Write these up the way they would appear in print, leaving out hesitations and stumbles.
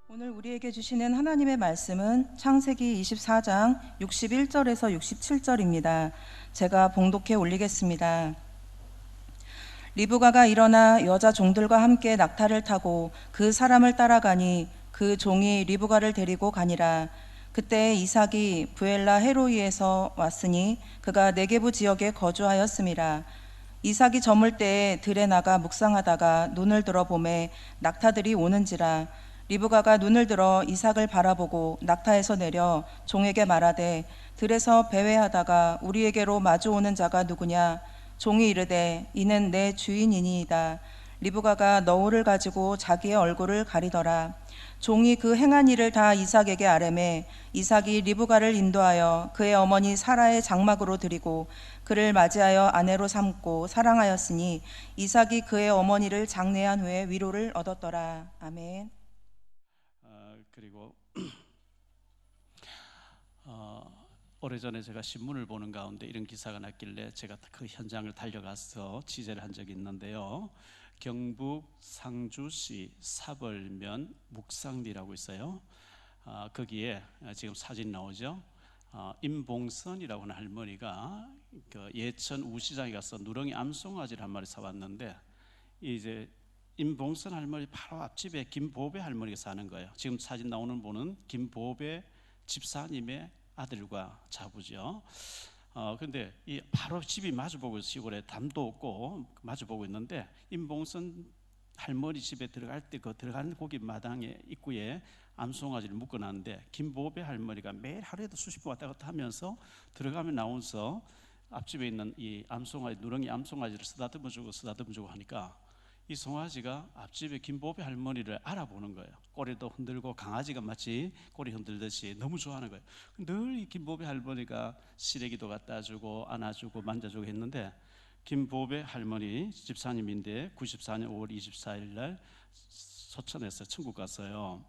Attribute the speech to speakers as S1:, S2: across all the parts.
S1: 오늘 우리에게 주시는 하나님의 말씀은 창세기 24장 61절에서 67절입니다. 제가 봉독해 올리겠습니다. 리브가가 일어나 여자 종들과 함께 낙타를 타고 그 사람을 따라가니 그 종이 리브가를 데리고 가니라. 그때 이삭이 부엘라 헤로이에서 왔으니 그가 네게부 지역에 거주하였음이라. 이삭이 저물 때에 들에 나가 묵상하다가 눈을 들어 보매 낙타들이 오는지라. 리브가가 눈을 들어 이삭을 바라보고 낙타에서 내려 종에게 말하되 들에서 배회하다가 우리에게로 마주오는 자가 누구냐. 종이 이르되 이는 내 주인이니이다. 리브가가 너울을 가지고 자기의 얼굴을 가리더라. 종이 그 행한 일을 다 이삭에게 아뢰매 이삭이 리브가를 인도하여 그의 어머니 사라의 장막으로 드리고 그를 맞이하여 아내로 삼고 사랑하였으니 이삭이 그의 어머니를 장례한 후에 위로를 얻었더라. 아멘.
S2: 그리고 오래전에 제가 신문을 보는 가운데 이런 기사가 났길래 제가 그 현장을 달려가서 취재를 한 적이 있는데요. 경북 상주시 사벌면 묵상리라고 있어요. 거기에 지금 사진 나오죠. 임봉선이라고 하는 할머니가 그 예천 우시장에 가서 누렁이 암송아지를 한 마리 사왔는데 이제 임봉선 할머니 바로 앞집에 김보배 할머니가 사는 거예요. 지금 사진 나오는 분은 김보배 집사님의 아들과 자부죠. 그런데 이 바로 집이 마주보고 시골에 담도 없고 마주보고 있는데 임봉선 할머니 집에 들어갈 때 그 들어가는 고기 마당에 입구에 암송아지를 묶어놨는데 김보배 할머니가 매일 하루에도 수십 번 왔다 갔다 하면서 들어가면 나오면서 앞집에 있는 이 암송아지 누렁이 암송아지를 쓰다듬어 주고 하니까 이 송아지가 앞집에 김보배 할머니를 알아보는 거예요. 꼬리도 흔들고 강아지가 마치 꼬리 흔들듯이 너무 좋아하는 거예요. 늘 이 김보배 할머니가 시래기도 갖다 주고 안아주고 만져주고 했는데 김보배 할머니 집사님인데 94년 5월 24일 날 소천에서 천국 갔어요.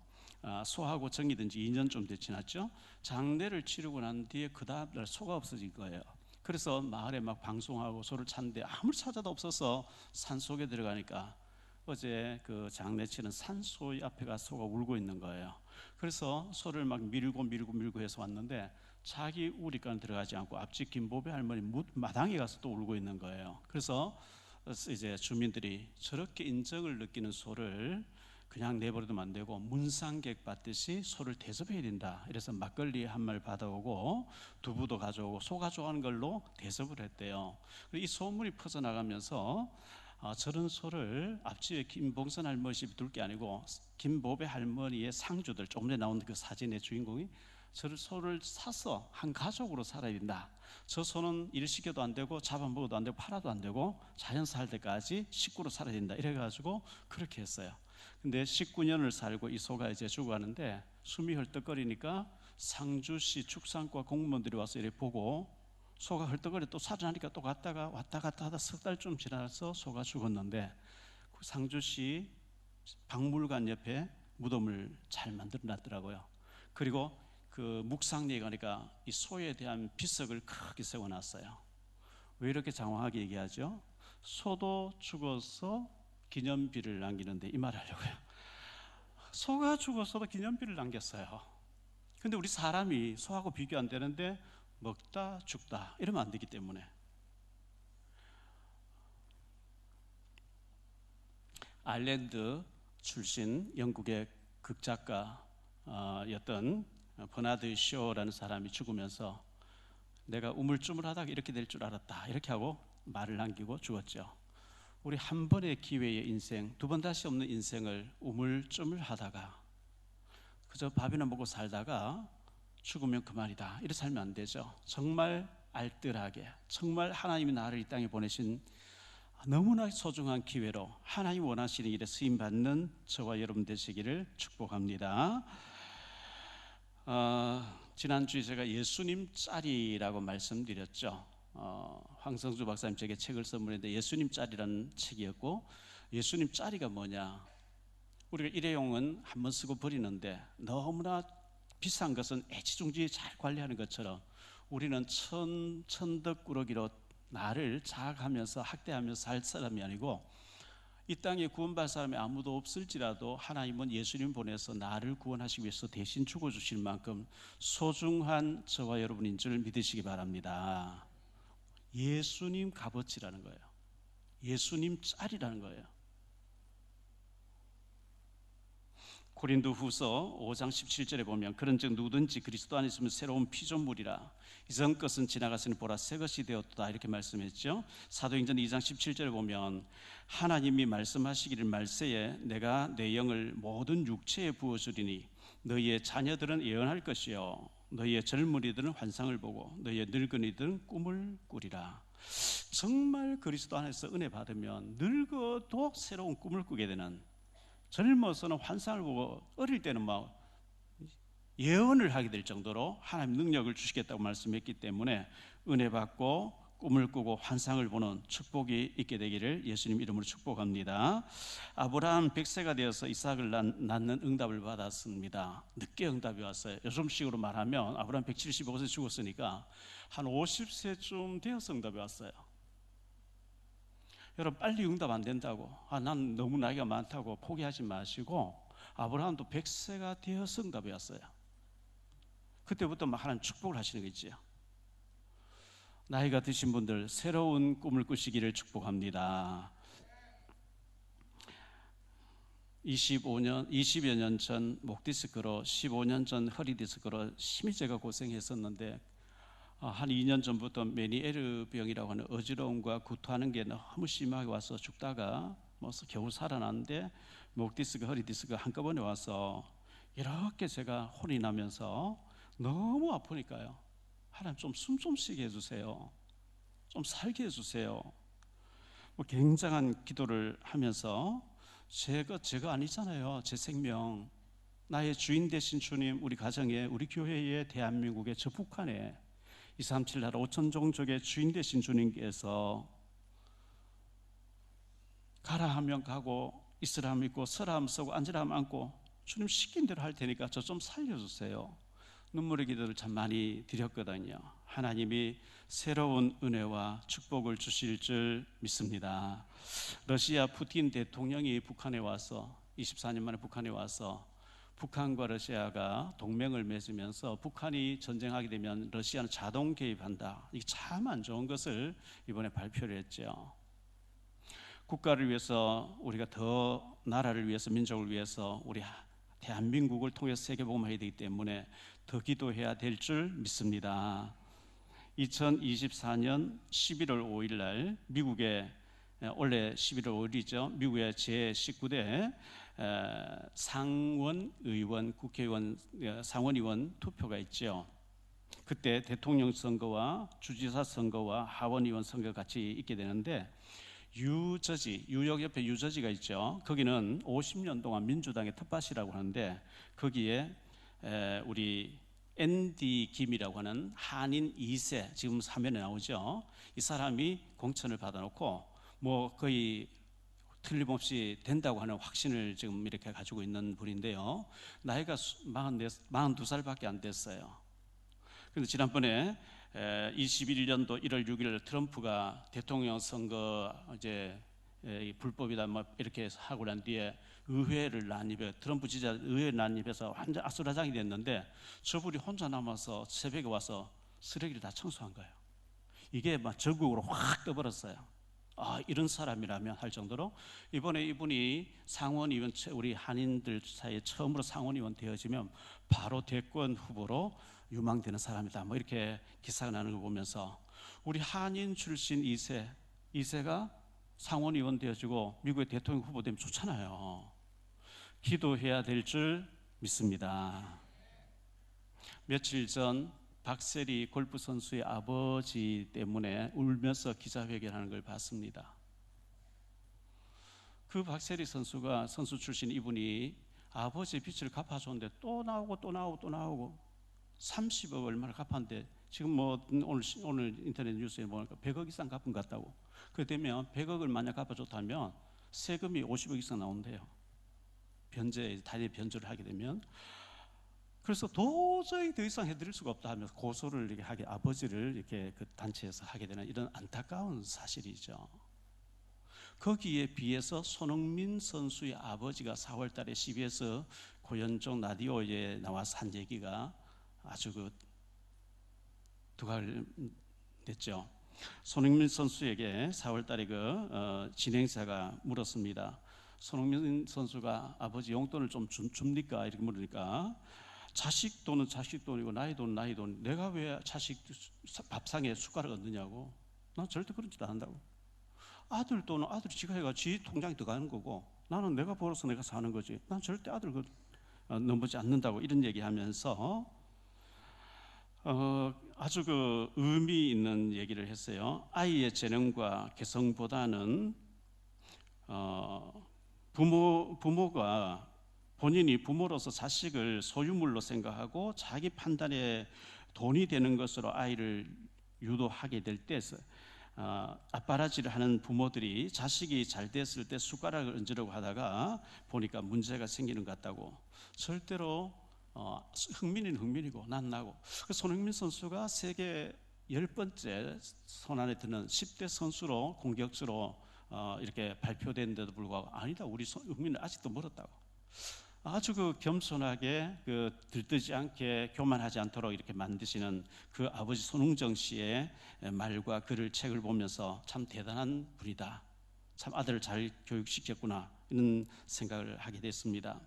S2: 소하고 정이 지 2년 좀 지났죠. 장례를 치르고 난 뒤에 그 다음 날 소가 없어진 거예요. 그래서 마을에 막 방송하고 소를 찾는데 아무리 찾아도 없어서 산속에 들어가니까 어제 그 장례치는 산소의 앞에 가서 소가 울고 있는 거예요. 그래서 소를 막 밀고 해서 왔는데 자기 우리가는 들어가지 않고 앞집 김보배 할머니 마당에 가서 또 울고 있는 거예요. 그래서 이제 주민들이 저렇게 인정을 느끼는 소를 그냥 내버려두면 안 되고 문상객 받듯이 소를 대접해야 된다. 이래서 막걸리 한 말 받아오고 두부도 가져오고 소가 좋아하는 걸로 대접을 했대요. 이 소문이 퍼져나가면서 저런 소를 앞집에 김봉선 할머니 집에 둘 게 아니고 김보배 할머니의 상주들, 조금 전에 나온 그 사진의 주인공이 저를 소를 사서 한 가족으로 살아야 된다. 저 소는 일 시켜도 안 되고 잡아먹어도 안 되고 팔아도 안 되고 자연 살 때까지 식구로 살아야 된다. 이래가지고 그렇게 했어요. 근데 19년을 살고 이 소가 이제 죽어가는데 숨이 헐떡거리니까 상주시 축산과 공무원들이 와서 이렇게 보고 소가 헐떡거려 또 살아나니까 또 갔다가 왔다 갔다 하다 석 달쯤 지나서 소가 죽었는데 그 상주시 박물관 옆에 무덤을 잘 만들어 놨더라고요. 그리고 그 묵상리에 가니까 이 소에 대한 비석을 크게 세워놨어요. 왜 이렇게 장황하게 얘기하죠? 소도 죽어서 기념비를 남기는데 이 말 하려고요. 소가 죽어서도 기념비를 남겼어요. 근데 우리 사람이 소하고 비교 안 되는데 먹다 죽다 이러면 안 되기 때문에 아일랜드 출신 영국의 극작가였던 버나드 쇼라는 사람이 죽으면서 내가 우물쭈물하다가 이렇게 될 줄 알았다 이렇게 하고 말을 남기고 죽었죠. 우리 한 번의 기회의 인생, 두 번 다시 없는 인생을 우물쭈물하다가 그저 밥이나 먹고 살다가 죽으면 그만이다 이렇게 살면 안 되죠. 정말 알뜰하게 정말 하나님이 나를 이 땅에 보내신 너무나 소중한 기회로 하나님 원하시는 일에 쓰임받는 저와 여러분 되시기를 축복합니다. 지난주에 제가 예수님 짤이라고 말씀드렸죠. 황성주 박사님 제게 책을 선물했는데 예수님 짤이라는 책이었고, 예수님 짤이가 뭐냐, 우리가 일회용은 한번 쓰고 버리는데 너무나 비싼 것은 애지중지 잘 관리하는 것처럼 우리는 천덕꾸러기로 나를 자학하면서 학대하면서 살 사람이 아니고 이 땅에 구원받을 사람이 아무도 없을지라도 하나님은 예수님 보내서 나를 구원하시기 위해서 대신 죽어주실 만큼 소중한 저와 여러분인 줄 믿으시기 바랍니다. 예수님 값어치라는 거예요. 예수님 짤이라는 거예요. 고린도후서 5장 17절에 보면 그런즉 누구든지 그리스도 안에 있으면 새로운 피조물이라 이전 것은 지나갔으니 보라 새 것이 되었다 이렇게 말씀했죠. 사도행전 2장 17절에 보면 하나님이 말씀하시기를 말세에 내가 내 영을 모든 육체에 부어주리니 너희의 자녀들은 예언할 것이요 너희의 젊은이들은 환상을 보고 너희의 늙은이들은 꿈을 꾸리라. 정말 그리스도 안에서 은혜 받으면 늙어도 새로운 꿈을 꾸게 되는, 젊어서는 환상을 보고 어릴 때는 막 예언을 하게 될 정도로 하나님 능력을 주시겠다고 말씀했기 때문에 은혜 받고 꿈을 꾸고 환상을 보는 축복이 있게 되기를 예수님 이름으로 축복합니다. 아브라함 100세가 되어서 이삭을 낳는 응답을 받았습니다. 늦게 응답이 왔어요. 요즘식으로 말하면 아브라함 175세 죽었으니까 한 50세쯤 되어서 응답이 왔어요. 여러분 빨리 응답 안 된다고 난 너무 나이가 많다고 포기하지 마시고 아브라함도 100세가 되어서 응답이 왔어요. 그때부터 막 하나님 축복을 하시는 거 있죠. 나이가 드신 분들 새로운 꿈을 꾸시기를 축복합니다. 20여 년 전 목 디스크로 15년 전 허리 디스크로 심히 제가 고생했었는데 한 2년 전부터 메니에르 병이라고 하는 어지러움과 구토하는 게 너무 심하게 와서 죽다가 겨우 살아났는데 목 디스크, 허리 디스크 한꺼번에 와서 이렇게 제가 혼이 나면서 너무 아프니까요. 하나님 좀 숨 좀 쉬게 해주세요. 좀 살게 해주세요. 굉장한 기도를 하면서 제가 아니잖아요. 제 생명, 나의 주인 되신 주님, 우리 가정에, 우리 교회에, 대한민국에, 저 북한에 237 나라 5천 종족의 주인 되신 주님께서 가라 하면 가고 있으라 하면 있고 서라 하면 서고 앉으라 하면 앉고 주님 시킨 대로 할 테니까 저 좀 살려주세요. 눈물의 기도를 참 많이 드렸거든요. 하나님이 새로운 은혜와 축복을 주실 줄 믿습니다. 러시아 푸틴 대통령이 북한에 와서 24년 만에 북한에 와서 북한과 러시아가 동맹을 맺으면서 북한이 전쟁하게 되면 러시아는 자동 개입한다. 이게 참 안 좋은 것을 이번에 발표를 했죠. 국가를 위해서 우리가 더 나라를 위해서 민족을 위해서 우리 대한민국을 통해서 세계복음화해야 되기 때문에 더 기도해야 될 줄 믿습니다. 2024년 11월 5일 날 미국의 원래 11월 5일이죠. 미국의 제19대 상원의원, 국회의원, 상원의원 투표가 있죠. 그때 대통령 선거와 주지사 선거와 하원의원 선거가 같이 있게 되는데 유저지, 뉴욕 옆에 유저지가 있죠. 거기는 50년 동안 민주당의 텃밭이라고 하는데 거기에 우리 앤디 김이라고 하는 한인 2세, 지금 화면에 나오죠. 이 사람이 공천을 받아놓고 거의 틀림없이 된다고 하는 확신을 지금 이렇게 가지고 있는 분인데요. 나이가 42살밖에 안 됐어요. 그런데 지난번에 21년도 1월 6일 트럼프가 대통령 선거 이제 불법이다 이렇게 하고 난 뒤에 의회를 난입해 트럼프 지지자 의회를 난입해서 완전 아수라장이 됐는데 저분이 혼자 남아서 새벽에 와서 쓰레기를 다 청소한 거예요. 이게 막 전국으로 확 떠버렸어요. 이런 사람이라면 할 정도로 이번에 이분이 상원의원, 우리 한인들 사이에 처음으로 상원의원 되어지면 바로 대권 후보로 유망되는 사람이다. 이렇게 기사가 나는 걸 보면서 우리 한인 출신 2세가 상원의원 되어지고 미국의 대통령 후보 되면 좋잖아요. 기도해야 될 줄 믿습니다. 며칠 전 박세리 골프 선수의 아버지 때문에 울면서 기자회견하는 걸 봤습니다. 그 박세리 선수가 선수 출신 이분이 아버지의 빚을 갚아줬는데 또 나오고 30억 얼마를 갚았는데 지금 오늘 인터넷 뉴스에 보니까 100억 이상 갚은 것 같다고. 그렇게 되면 100억을 만약 갚아줬다면 세금이 50억 이상 나온대요. 단위 변제를 하게 되면. 그래서 도저히 더 이상 해드릴 수가 없다 하면서 고소를 이렇게 하게, 아버지를 이렇게 그 단체에서 하게 되는 이런 안타까운 사실이죠. 거기에 비해서 손흥민 선수의 아버지가 4월 달에 CBS 고현종 라디오에 나와서 한 얘기가 아주 두각을 냈죠. 손흥민 선수에게 4월 달에 진행자가 물었습니다. 손흥민 선수가 아버지 용돈을 좀 줍니까? 이렇게 물으니까 자식 돈은 자식 돈이고 나의 돈은 나의 돈. 내가 왜 자식 밥상에 숟가락 얹느냐고. 난 절대 그렇지도 않는다고. 아들 돈은 아들이 지가 해가 지 통장에 들어가는 거고 나는 내가 벌어서 내가 사는 거지. 난 절대 아들 넘보지 않는다고 이런 얘기하면서 아주 의미 있는 얘기를 했어요. 아이의 재능과 개성보다는 부모가 본인이 부모로서 자식을 소유물로 생각하고 자기 판단에 돈이 되는 것으로 아이를 유도하게 될 때 앞바라지를 하는 부모들이 자식이 잘 됐을 때 숟가락을 얹으려고 하다가 보니까 문제가 생기는 것 같다고. 절대로 흥민이는 흥민이고 난 나고. 손흥민 선수가 세계 10번째 손안에 드는 10대 선수로 공격수로 이렇게 발표됐는데도 불구하고 아니다, 우리 흥민은 아직도 멀었다고. 아주 겸손하게 들뜨지 않게 교만하지 않도록 이렇게 만드시는 그 아버지 손흥정 씨의 말과 글을 책을 보면서 참 대단한 분이다, 참 아들을 잘 교육시켰구나 이런 생각을 하게 됐습니다.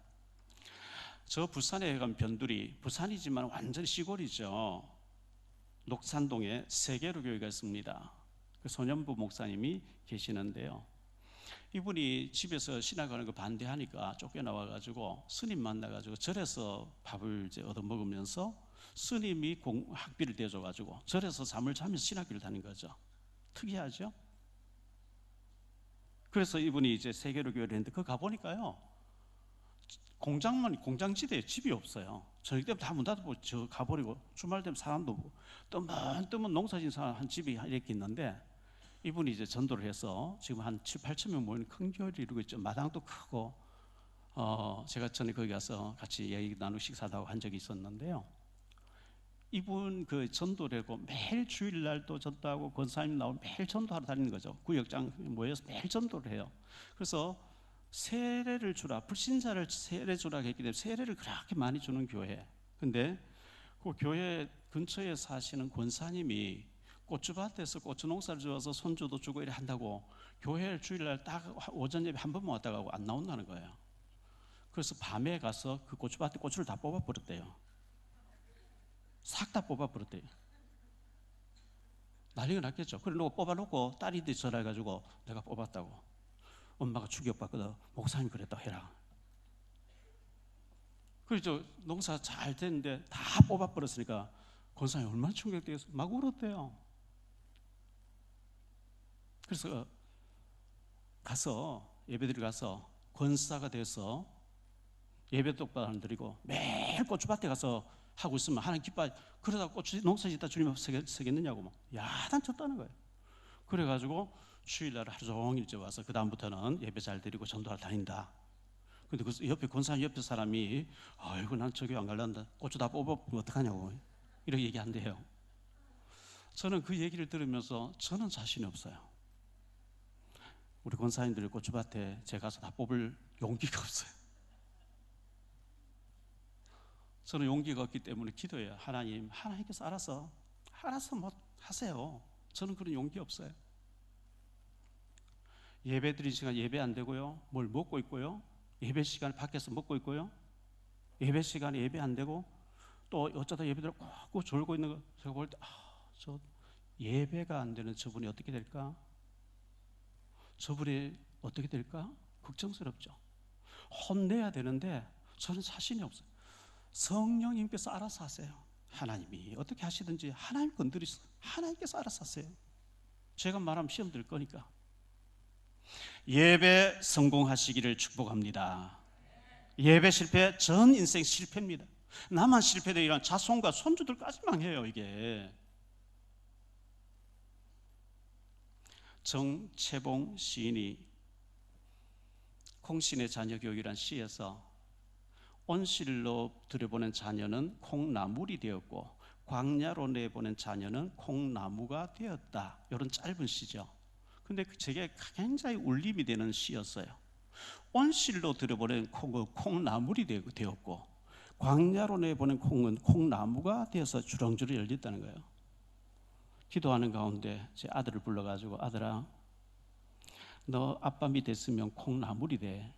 S2: 저 부산에 가면 변두리, 부산이지만 완전히 시골이죠. 녹산동에 세계로 교회가 있습니다. 그 소년부 목사님이 계시는데요. 이분이 집에서 신학하는 거 반대하니까 쫓겨나와가지고 스님 만나가지고 절에서 밥을 이제 얻어먹으면서 스님이 학비를 대줘가지고 절에서 잠을 자면서 신학교를 다닌 거죠. 특이하죠? 그래서 이분이 이제 세계로 교회를 했는데 그 가보니까요, 공장지대에 집이 없어요. 저녁 때면 다 문 닫고 저 가버리고 주말 되면 사람도 없고 뜨문 농사진 사람 한 집이 이렇게 있는데 이분이 이제 전도를 해서 지금 한 7, 8천 명 모이는 큰 교회를 이루고 있죠. 마당도 크고 제가 전에 거기 가서 같이 얘기 나누고 식사도 한 적이 있었는데요. 이분 전도를 하고 매일 주일날도 전도하고 권사님 나오면 매일 전도하러 다니는 거죠. 구역장 모여서 매일 전도를 해요. 그래서 세례를 주라, 불신자를 세례 주라 했기 때문에 세례를 그렇게 많이 주는 교회. 근데 그 교회 근처에 사시는 권사님이 고추밭에서 고추 농사를 지어서 손주도 주고 이래 한다고 교회를 주일날 딱 오전 예배 한 번만 왔다 가고 안 나온다는 거예요. 그래서 밤에 가서 그 고추밭에 고추를 다 뽑아버렸대요. 싹 다 뽑아버렸대요. 난리가 났겠죠. 그래 놓고 뽑아놓고 딸이 전화해가지고 내가 뽑았다고. 엄마가 충격받거든. 목사님 그랬다 해라. 그래서 농사 잘 됐는데 다 뽑아버렸으니까 권사님 얼마나 충격되겠어. 막 울었대요. 그래서 예배드리러 가서 권사가 돼서 예배 똑바로 안 드리고 매일 고추밭에 가서 하고 있으면 하나님 기뻐. 그러다 고추 농사 짓다 주님 앞에 서겠느냐고 막 야단 쳤다는 거예요. 그래가지고 주일날 하루 종일 이제 와서 그 다음부터는 예배 잘 드리고 전도하러 다닌다. 근데 그 옆에 권사님 옆에 사람이 아이고 난 저기 안 갈란다. 고추 다 뽑아보면 어떡하냐고 이렇게 얘기한대요. 저는 그 얘기를 들으면서 저는 자신이 없어요. 우리 권사님들 고추밭에 제가 가서 다 뽑을 용기가 없어요. 저는 용기가 없기 때문에 기도해요. 하나님께서 알아서 뭐 하세요. 저는 그런 용기 없어요. 예배 드린 시간 예배 안 되고요. 뭘 먹고 있고요. 예배 시간에 밖에서 먹고 있고요. 예배 시간에 예배 안 되고 또 어쩌다 예배 들어 꼭 졸고 있는 거 제가 볼 때 저 예배가 안 되는 저분이 어떻게 될까? 저분이 어떻게 될까? 걱정스럽죠. 혼내야 되는데 저는 자신이 없어요. 성령님께서 알아서 하세요. 하나님이 어떻게 하시든지 하나님 건드리세요. 하나님께서 알아서 하세요. 제가 말하면 시험 들 거니까. 예배 성공하시기를 축복합니다. 예배 실패 전 인생 실패입니다. 나만 실패돼 이런 자손과 손주들까지 망해요. 이게 정채봉 시인이 콩신의 자녀 교육이란 시에서 온실로 들여보낸 자녀는 콩나물이 되었고 광야로 내보낸 자녀는 콩나무가 되었다. 이런 짧은 시죠. 근데 제게 굉장히 울림이 되는 시였어요. 온실로 들여보낸 콩은 콩나물이 되었고, 광야로 내보낸 콩은 콩나무가 되어서 주렁주렁 열렸다는 거예요. 기도하는 가운데 제 아들을 불러가지고, 아들아, 너 아빠 밑에 있으면 콩나물이 돼.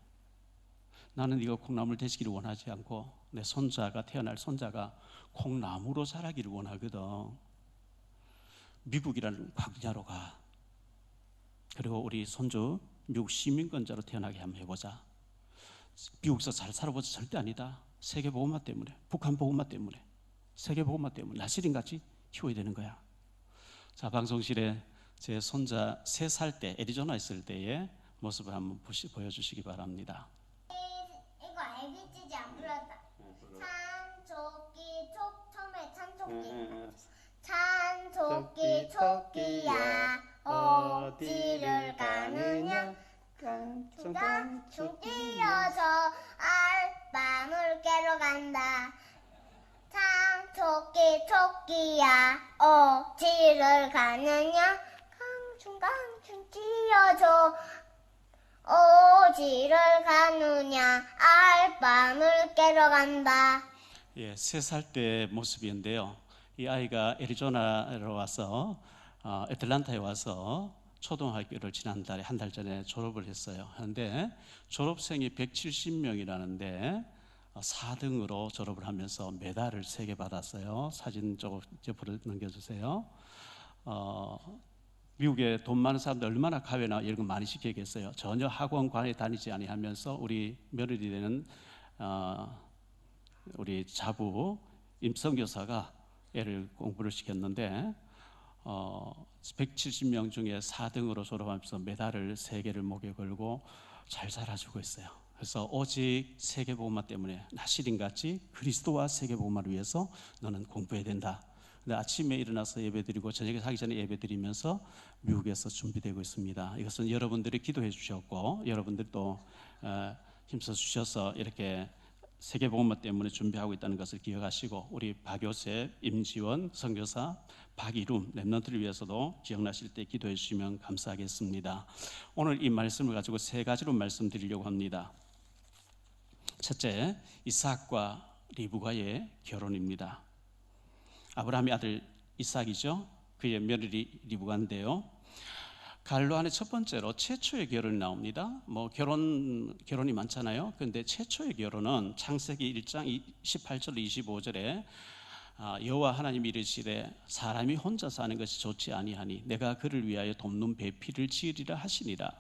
S2: 나는 네가 콩나물 되시기를 원하지 않고 내 손자가, 태어날 손자가 콩나무로 자라기를 원하거든. 미국이라는 광야로 가. 그리고 우리 손주 미국 시민권자로 태어나게 한번 해보자. 미국에서 잘 살아보자. 절대 아니다. 세계보고마 때문에, 북한 보고마 때문에, 세계보고마 때문에 나시린같이 키워야 되는 거야. 자, 방송실에 제 손자 3살 때 애리조나 있을 때의 모습을 한번 보여주시기 바랍니다.
S3: 이거 ABCD 안 불렀다. 찬조끼 촉 처음에 찬조끼. 찬조끼 촉끼야 어디를 가느냐. 깡충깡충 뛰어서 알밤을 깨러 간다. 찬조끼 촉끼야 어디를 가느냐. 깡충깡충 뛰어서 어디를 가느냐. 알밤을 깨러 간다.
S2: 예, 3살 때 모습인데요. 이 아이가 애리조나로 와서 애틀란타에 와서 초등학교를 지난달에 한 달 전에 졸업을 했어요. 그런데 졸업생이 170명이라는데 4등으로 졸업을 하면서 메달을 3개 받았어요. 사진 옆으로 넘겨주세요. 미국에 돈 많은 사람들 얼마나 가외나 이런 거 많이 시키겠어요. 전혀 학원관에 다니지 아니하면서 우리 며느리 되는 우리 자부 임성교사가 애를 공부를 시켰는데 170명 중에 4등으로 졸업하면서 메달을 3개를 목에 걸고 잘 살아주고 있어요. 그래서 오직 세계복음화 때문에 나시린같이 그리스도와 세계복음화를 위해서 너는 공부해야 된다. 근데 아침에 일어나서 예배드리고 저녁에 자기 전에 예배드리면서 미국에서 준비되고 있습니다. 이것은 여러분들이 기도해 주셨고 여러분들이 또 힘써 주셔서 이렇게 세계복음화 때문에 준비하고 있다는 것을 기억하시고, 우리 박요셉, 임지원, 선교사, 박이룸 렘넌트를 위해서도 기억나실 때 기도해 주시면 감사하겠습니다. 오늘 이 말씀을 가지고 3가지로 말씀드리려고 합니다. 첫째, 이삭과 리브가의 결혼입니다. 아브라함의 아들 이삭이죠. 그의 며느리 리브가인데요. 갈로 안에 첫 번째로 최초의 결혼이 나옵니다. 뭐 결혼이 많잖아요. 그런데 최초의 결혼은 창세기 1장 18절 25절에 여호와 하나님이 이르시되 사람이 혼자 사는 것이 좋지 아니하니 내가 그를 위하여 돕는 배필을 지으리라 하시니라.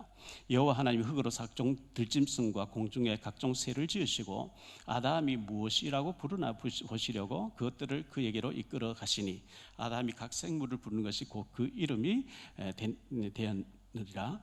S2: 여호와 하나님이 흙으로 각종 들짐승과 공중의 각종 새를 지으시고 아담이 무엇이라고 부르나 보시려고 그것들을 그에게로 이끌어 가시니 아담이 각 생물을 부르는 것이 곧 그 이름이 되었느니라.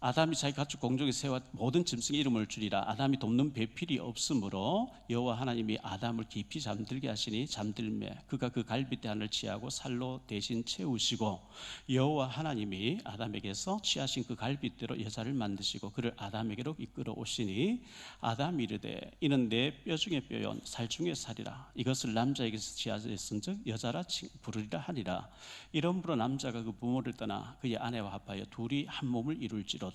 S2: 아담이 자기 가축 공중의 새와 모든 짐승의 이름을 주리라. 아담이 돕는 배필이 없으므로 여호와 하나님이 아담을 깊이 잠들게 하시니 잠들매 그가 그 갈빗대 하나를 취하고 살로 대신 채우시고 여호와 하나님이 아담에게서 취하신 그 갈빗대로 여자를 만드시고 그를 아담에게로 이끌어 오시니 아담이 이르되 이는 내 뼈 중에 뼈요 살 중에 살이라. 이것을 남자에게서 취하였은즉 여자라 부르리라 하니라. 이러므로 남자가 그 부모를 떠나 그의 아내와 합하여 둘이 한 몸을 이룰지로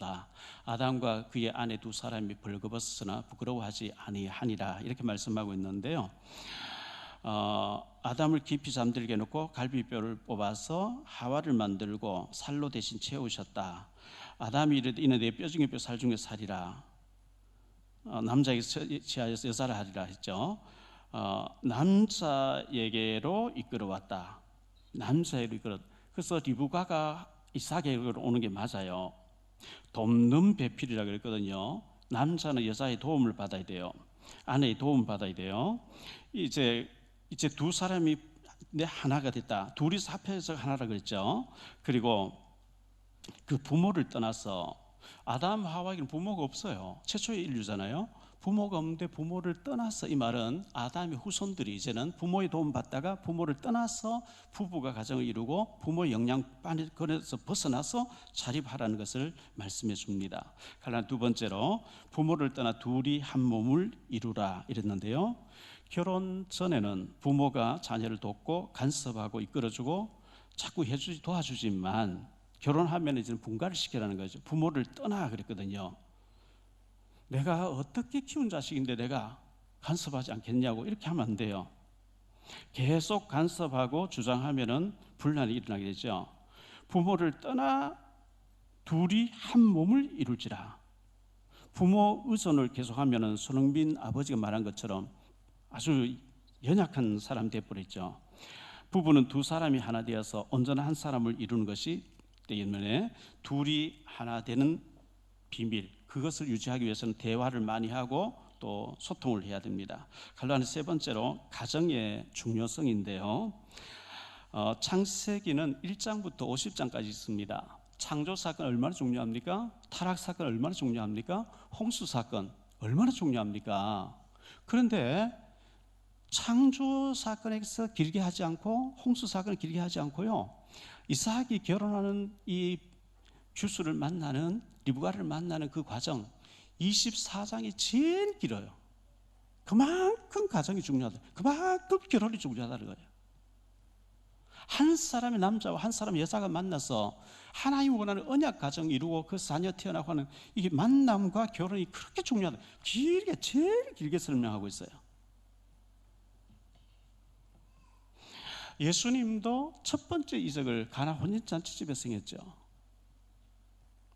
S2: 아담과 그의 아내 두 사람이 벌거벗으나 부끄러워하지 아니하니라. 이렇게 말씀하고 있는데요. 아담을 깊이 잠들게 해놓고 갈비뼈를 뽑아서 하와를 만들고 살로 대신 채우셨다. 아담이 이르되 이는 내 뼈 중에 뼈 살 중에 살이라. 남자에게 취하여서 여자를 하리라 했죠. 남자에게로 이끌어왔다. 남자에게로 이끌어. 그래서 리브가가 이삭에게로 오는 게 맞아요. 돕는 배필이라고 그랬거든요. 남자는 여자의 도움을 받아야 돼요. 아내의 도움을 받아야 돼요. 이제 두 사람이 내 하나가 됐다. 둘이서 합해서 하나라 그랬죠. 그리고 그 부모를 떠나서 아담 하와에게는 부모가 없어요. 최초의 인류잖아요. 부모가 없는데 부모를 떠나서, 이 말은 아담의 후손들이 이제는 부모의 도움 받다가 부모를 떠나서 부부가 가정을 이루고 부모의 영향권에서 벗어나서 자립하라는 것을 말씀해 줍니다. 그러나 두 번째로 부모를 떠나 둘이 한 몸을 이루라 이랬는데요. 결혼 전에는 부모가 자녀를 돕고 간섭하고 이끌어주고 자꾸 도와주지만 결혼하면 이제 분가를 시키라는 거죠. 부모를 떠나 그랬거든요. 내가 어떻게 키운 자식인데 내가 간섭하지 않겠냐고 이렇게 하면 안 돼요. 계속 간섭하고 주장하면은 분란이 일어나게 되죠. 부모를 떠나 둘이 한 몸을 이룰지라. 부모 의존을 계속하면은 손흥민 아버지가 말한 것처럼 아주 연약한 사람 되어버렸죠. 부부는 두 사람이 하나 되어서 온전한 한 사람을 이루는 것이 때문에 둘이 하나 되는 비밀, 그것을 유지하기 위해서는 대화를 많이 하고 또 소통을 해야 됩니다. 갈라는 세 번째로 가정의 중요성인데요. 창세기는 1장부터 50장까지 있습니다. 창조 사건 얼마나 중요합니까? 타락 사건 얼마나 중요합니까? 홍수 사건 얼마나 중요합니까? 그런데 창조 사건에서 길게 하지 않고 홍수 사건을 길게 하지 않고요, 이삭이 결혼하는 이 주스를 만나는, 리브가를 만나는 그 과정 24장이 제일 길어요. 그만큼 가정이 중요하다, 그만큼 결혼이 중요하다는 거예요. 한 사람의 남자와 한 사람의 여자가 만나서 하나님 원하는 언약 가정 이루고 그 자녀 태어나고 하는 이게 만남과 결혼이 그렇게 중요하다, 길게, 제일 길게 설명하고 있어요. 예수님도 첫 번째 이적을 가나 혼인잔치집에서 행했죠.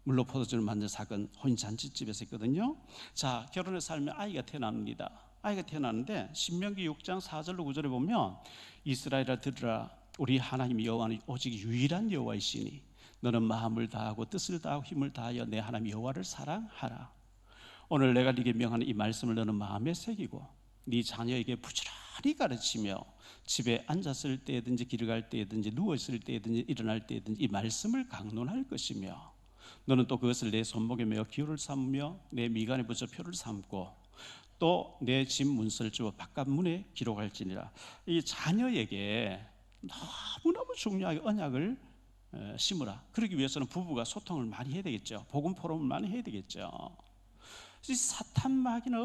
S2: 물로 포도주를 만든 사건 혼인잔치집에서 했거든요. 자, 결혼을 살면 아이가 태어납니다. 아이가 태어나는데 신명기 6장 4절로 9절에 보면 이스라엘아 들으라, 우리 하나님 여호와는 오직 유일한 여호와이시니 너는 마음을 다하고 뜻을 다하고 힘을 다하여 내 하나님 여호와를 사랑하라. 오늘 내가 네게 명하는 이 말씀을 너는 마음에 새기고 네 자녀에게 부지런히 가르치며 집에 앉았을 때든지 길을 갈 때든지 누워있을 때든지 일어날 때든지 이 말씀을 강론할 것이며 너는 또 그것을 내 손목에 메어 기호를 삼으며 내 미간에 붙여 표를 삼고 또 내 집 문서를 주어 바깥문에 기록할지니라. 이 자녀에게 너무너무 중요하게 언약을 심으라. 그러기 위해서는 부부가 소통을 많이 해야 되겠죠. 복음 포럼을 많이 해야 되겠죠. 이 사탄 마귀는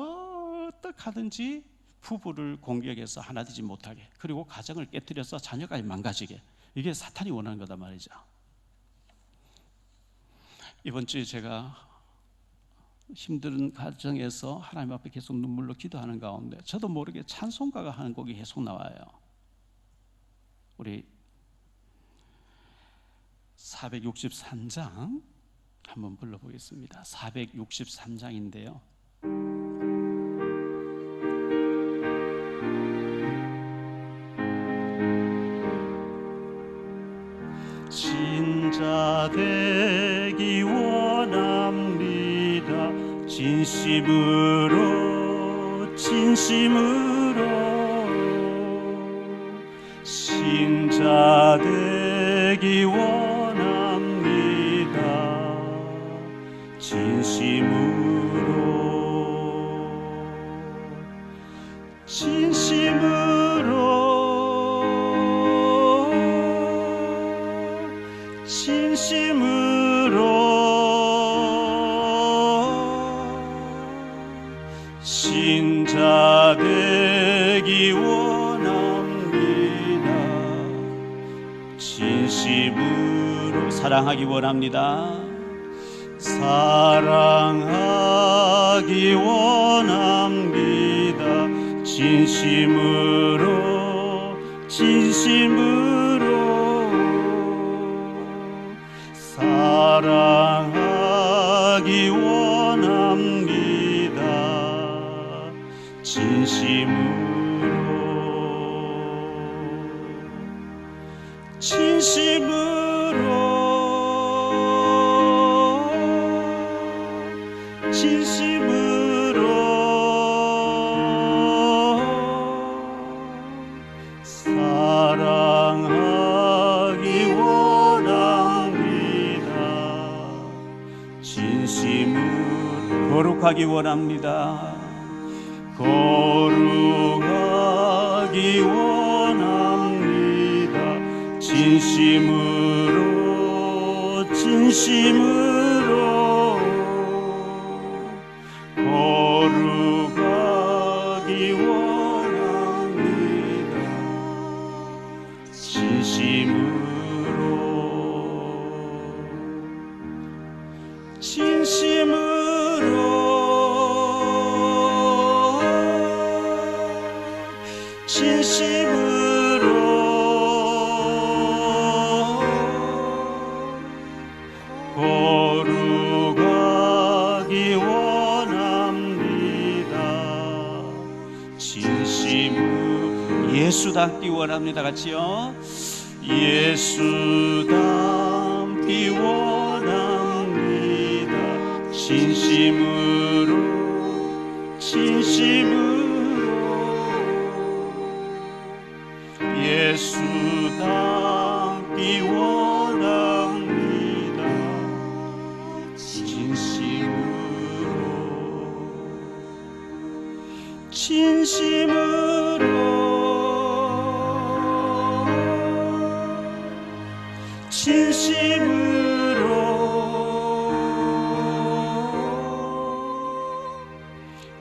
S2: 어떻게 하든지 부부를 공격해서 하나 되지 못하게, 그리고 가정을 깨뜨려서 자녀까지 망가지게, 이게 사탄이 원하는 거다 말이죠. 이번 주에 제가 힘든 가정에서 하나님 앞에 계속 눈물로 기도하는 가운데 저도 모르게 찬송가가 하는 곡이 계속 나와요. 우리 463장 한번 불러보겠습니다. 463장인데요. 진자 되기 원합니다. 진심으로 신자 되기 원합니다. 신자 되기 원합니다. 진심으로 사랑하기 원합니다. 사랑하기 원합니다. 진심으로 사랑하기 원합니다. 진심으로 사랑하기 원합니다. 진심으로 거룩하기 원합니다. 거룩하기 원합니다. 진심으로 거룩하기 원합니다. 진심으로 진심으로 거룩하기 원합니다. 진심으로 예수 닮기 원합니다. 같이요. 예수 닮기 원합니다. 진심으로 예수 닮기 원합니다.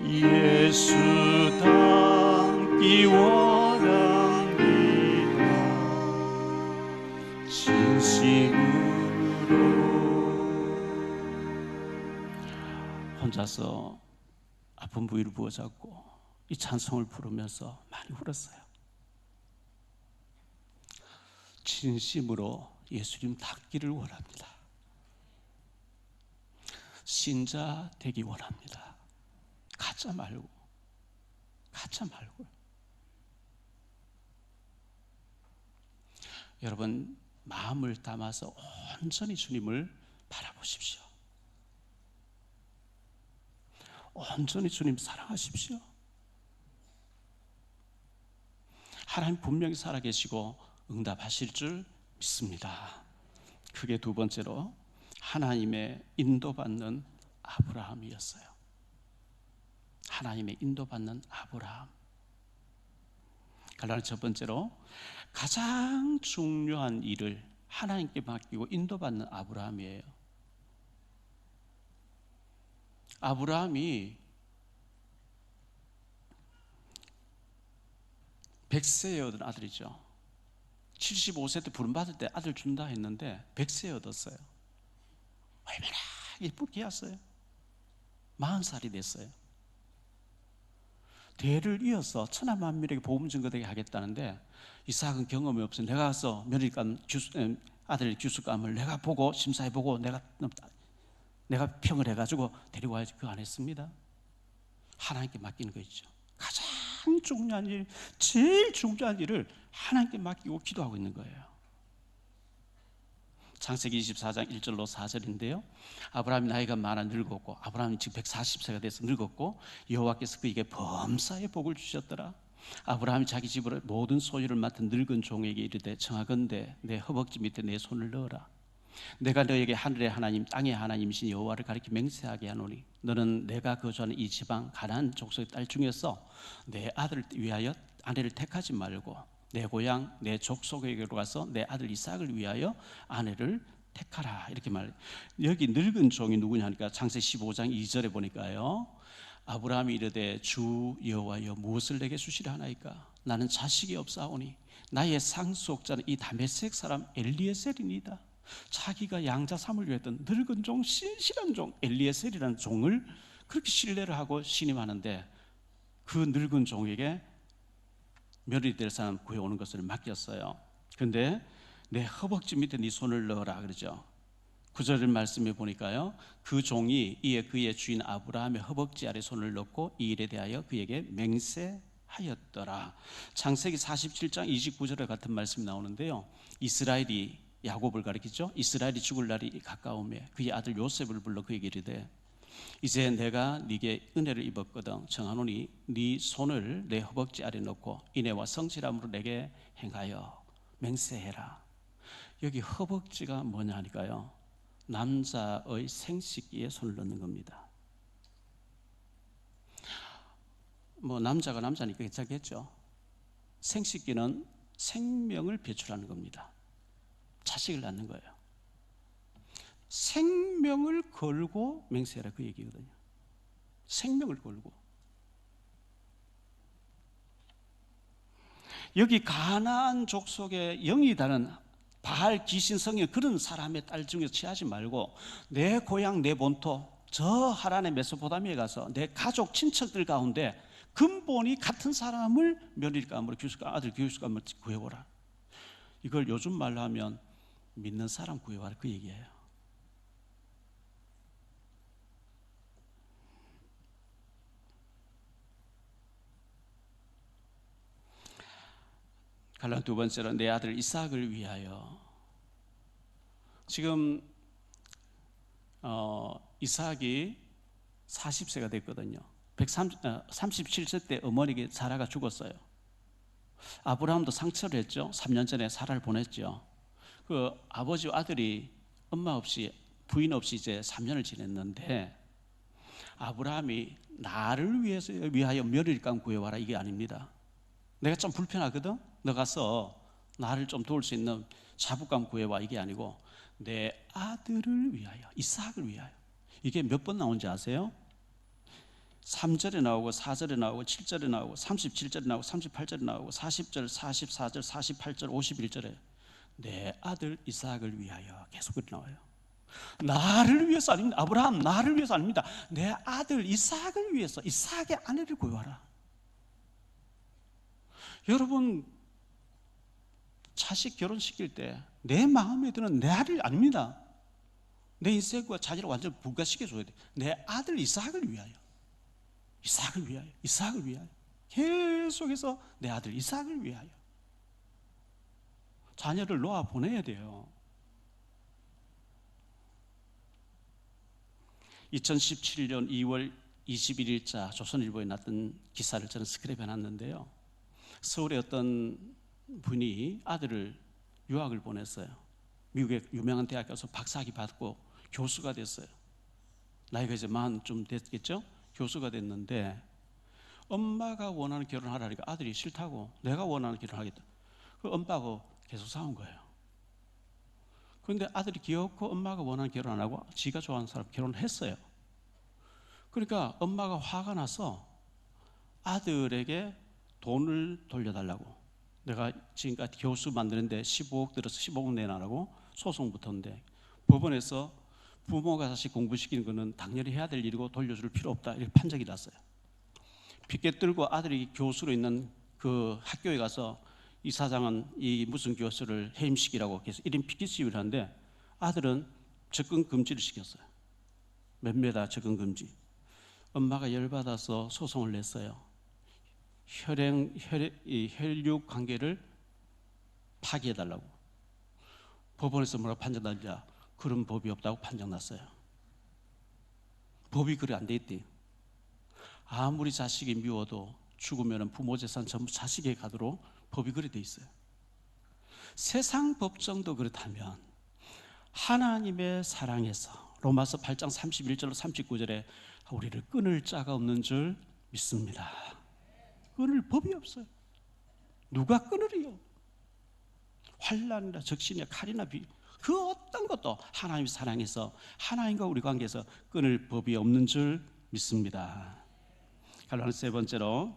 S2: 예수 닮기 원합니다. 진심으로. 혼자서 아픈 부위를 부어잡고 이 찬송을 부르면서 많이 울었어요. 진심으로 예수님 닮기를 원합니다. 신자 되기 원합니다. 가짜 말고. 여러분, 마음을 담아서 온전히 주님을 바라보십시오. 온전히 주님 사랑하십시오. 하나님 분명히 살아계시고 응답하실 줄 믿습니다. 그게 두 번째로 하나님의 인도받는 아브라함이었어요. 하나님의 인도받는 아브라함. 그러나 첫 번째로 가장 중요한 일을 하나님께 맡기고 인도받는 아브라함이에요. 아브라함이 100세에 얻은 아들이죠. 75세 때 부름받을 때 아들 준다 했는데 100세에 얻었어요. 얼마나 이쁘게 하셨어요. 40살이 됐어요. 대를 이어서 천하만민에게 복음 전거되게 하겠다는데 이삭은 경험이 없어. 내가 가서 며느리감 아들 규수감을 내가 보고 심사해보고 내가 평을 해가지고 데리고 와야지. 그거 안 했습니다. 하나님께 맡기는 거 있죠. 가장 중요한 일, 제일 중요한 일을 하나님께 맡기고 기도하고 있는 거예요. 창세기 24장 1절로 4절인데요. 아브라함이 나이가 많아 늙었고, 아브라함이 지금 140세가 돼서 늙었고, 여호와께서 그에게 범사의 복을 주셨더라. 아브라함이 자기 집으로 모든 소유를 맡은 늙은 종에게 이르되 청하건대 내 허벅지 밑에 내 손을 넣어라. 내가 너에게 하늘의 하나님 땅의 하나님이신 여호와를 가리켜 맹세하게 하노니 너는 내가 거주하는 이 지방 가나안 족속의 딸 중에서 내 아들을 위하여 아내를 택하지 말고 내 고향 내 족속에게로 가서 내 아들 이삭을 위하여 아내를 택하라. 이렇게 말해요. 여기 늙은 종이 누구냐 하니까 창세기 15장 2절에 보니까요, 아브라함이 이르되 주 여호와여 무엇을 내게 주시라 하나이까. 나는 자식이 없사오니 나의 상속자는 이 다메섹 사람 엘리에셀이니이다. 자기가 양자 삼을 위했던 늙은 종, 신실한 종 엘리에셀이라는 종을 그렇게 신뢰를 하고 신임하는데 그 늙은 종에게 며느리 될 사람 구해오는 것을 맡겼어요. 그런데 내 허벅지 밑에 네 손을 넣어라 그러죠. 9절 말씀에 보니까요, 그 종이 이에 그의 주인 아브라함의 허벅지 아래 손을 넣고 이 일에 대하여 그에게 맹세하였더라. 창세기 47장 29절에 같은 말씀이 나오는데요, 이스라엘이 야곱을 가리키죠. 이스라엘이 죽을 날이 가까우매 그의 아들 요셉을 불러 그에게 이르되 이제 내가 네게 은혜를 입었거든 청하노니 네 손을 내 허벅지 아래 넣고 인애와 성실함으로 내게 행하여 맹세해라. 여기 허벅지가 뭐냐 하니까요, 남자의 생식기에 손을 넣는 겁니다. 뭐 남자가 남자니까 괜찮겠죠. 생식기는 생명을 배출하는 겁니다. 자식을 낳는 거예요. 생명을 걸고 맹세해라 그 얘기거든요. 생명을 걸고. 여기 가나안 족속의 영이 다른 바알 귀신 성령 그런 사람의 딸 중에 취하지 말고 내 고향 내 본토 저 하란의 메소포타미아에 가서 내 가족 친척들 가운데 근본이 같은 사람을 며느리감으로 교수감, 아들 교수감을 구해오라. 이걸 요즘 말로 하면 믿는 사람 구해와라, 그 얘기예요. 갈라디아 두 번째로 내 아들 이삭을 위하여. 지금 이삭이 40세가 됐거든요. 37세 때 어머니에게 사라가 죽었어요. 아브라함도 상처를 했죠. 3년 전에 사라를 보냈죠. 그 아버지와 아들이 엄마 없이 부인 없이 이제 3년을 지냈는데, 아브라함이 나를 위하여 며느리감 구해와라, 이게 아닙니다. 내가 좀 불편하거든? 너 가서 나를 좀 도울 수 있는 자부감 구해와, 이게 아니고 내 아들을 위하여, 이삭을 위하여. 이게 몇 번 나온지 아세요? 3절에 나오고 4절에 나오고 7절에 나오고 37절에 나오고 38절에 나오고 40절, 44절, 48절, 51절에 내 아들 이삭을 위하여 계속 그렇게 나와요. 나를 위해서 아닙니다. 아브라함 나를 위해서 아닙니다. 내 아들 이삭을 위해서, 이삭의 아내를 구해와라. 여러분, 자식 결혼시킬 때 내 마음에 드는 내 아들 아닙니다. 내 인생과 자녀를 완전히 부과시켜줘야 돼. 내 아들 이삭을 위하여, 이삭을 위하여, 이삭을 위하여, 계속해서 내 아들 이삭을 위하여 자녀를 놓아 보내야 돼요. 2017년 2월 21일자 조선일보에 났던 기사를 저는 스크랩해 놨는데요. 서울의 어떤 분이 아들을 유학을 보냈어요. 미국의 유명한 대학 가서 박사학위 받고 교수가 됐어요. 나이가 이제 40좀 됐겠죠? 교수가 됐는데 엄마가 원하는 결혼을 하라니까 아들이 싫다고, 내가 원하는 결혼을 하겠다. 그 엄마하고 계속 싸운 거예요. 그런데 아들이 귀엽고 엄마가 원하는 결혼 안 하고 지가 좋아하는 사람 결혼을 했어요. 그러니까 엄마가 화가 나서 아들에게 돈을 돌려달라고, 내가 지금까지 교수 만드는데 15억 들어서 15억 내놔라고 소송 붙었는데, 법원에서 부모가 다시 공부시키는 것은 당연히 해야 될 일이고 돌려줄 필요 없다, 이렇게 판정이 났어요. 피켓 들고 아들이 교수로 있는 그 학교에 가서 이 사장은 이 무슨 교수를 해임시키라고 해서 1인 피켓 시위를 하는데, 아들은 접근 금지를 시켰어요. 몇 메다 접근 금지. 엄마가 열받아서 소송을 냈어요. 혈육 관계를 파기해달라고. 법원에서 뭐라고 판정났냐? 그런 법이 없다고 판정났어요. 법이 그래 안 돼 있대. 아무리 자식이 미워도 죽으면 부모 재산 전부 자식에게 가도록 법이 그래 돼 있어요. 세상 법정도 그렇다면 하나님의 사랑에서 로마서 8장 31절로 39절에 우리를 끊을 자가 없는 줄 믿습니다. 끊을 법이 없어요. 누가 끊으리요? 환난이나 적신이나 칼이나 비, 그 어떤 것도 하나님 사랑에서, 하나님과 우리 관계에서 끊을 법이 없는 줄 믿습니다. 갈라디아 세 번째로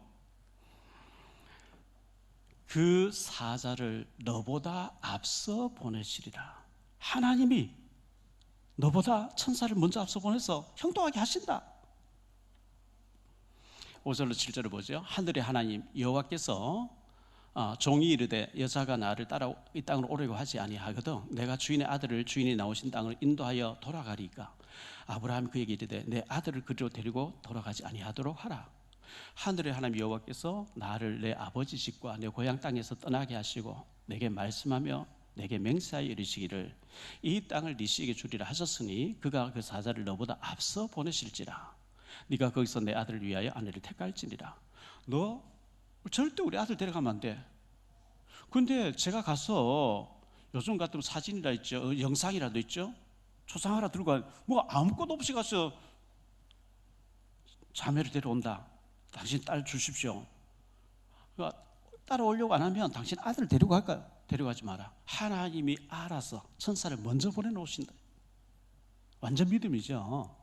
S2: 그 사자를 너보다 앞서 보내시리라. 하나님이 너보다 천사를 먼저 앞서 보내서 형통하게 하신다. 5절로 7절을 보죠. 하늘의 하나님 여호와께서 종이 이르되 여자가 나를 따라 이 땅으로 오려고 하지 아니하거든 내가 주인의 아들을 주인이 나오신 땅을 인도하여 돌아가리까. 아브라함이 그에게 이르되 내 아들을 그리로 데리고 돌아가지 아니하도록 하라. 하늘의 하나님 여호와께서 나를 내 아버지 집과 내 고향 땅에서 떠나게 하시고 내게 말씀하며 내게 맹세하여 이르시기를 이 땅을 네 씨에게 주리라 하셨으니 그가 그 사자를 너보다 앞서 보내실지라. 네가 거기서 내 아들을 위하여 아내를 택할지니라. 너 절대 우리 아들 데려가면 안 돼. 근데 제가 가서 요즘 같으면 사진이라 있죠, 영상이라도 있죠, 초상 하나 들고 뭐 아무것도 없이 가서 자매를 데려온다. 당신 딸 주십시오. 따라오려고 안 하면 당신 아들을 데리고 갈까요? 데려가지 마라. 하나님이 알아서 천사를 먼저 보내놓으신다. 완전 믿음이죠.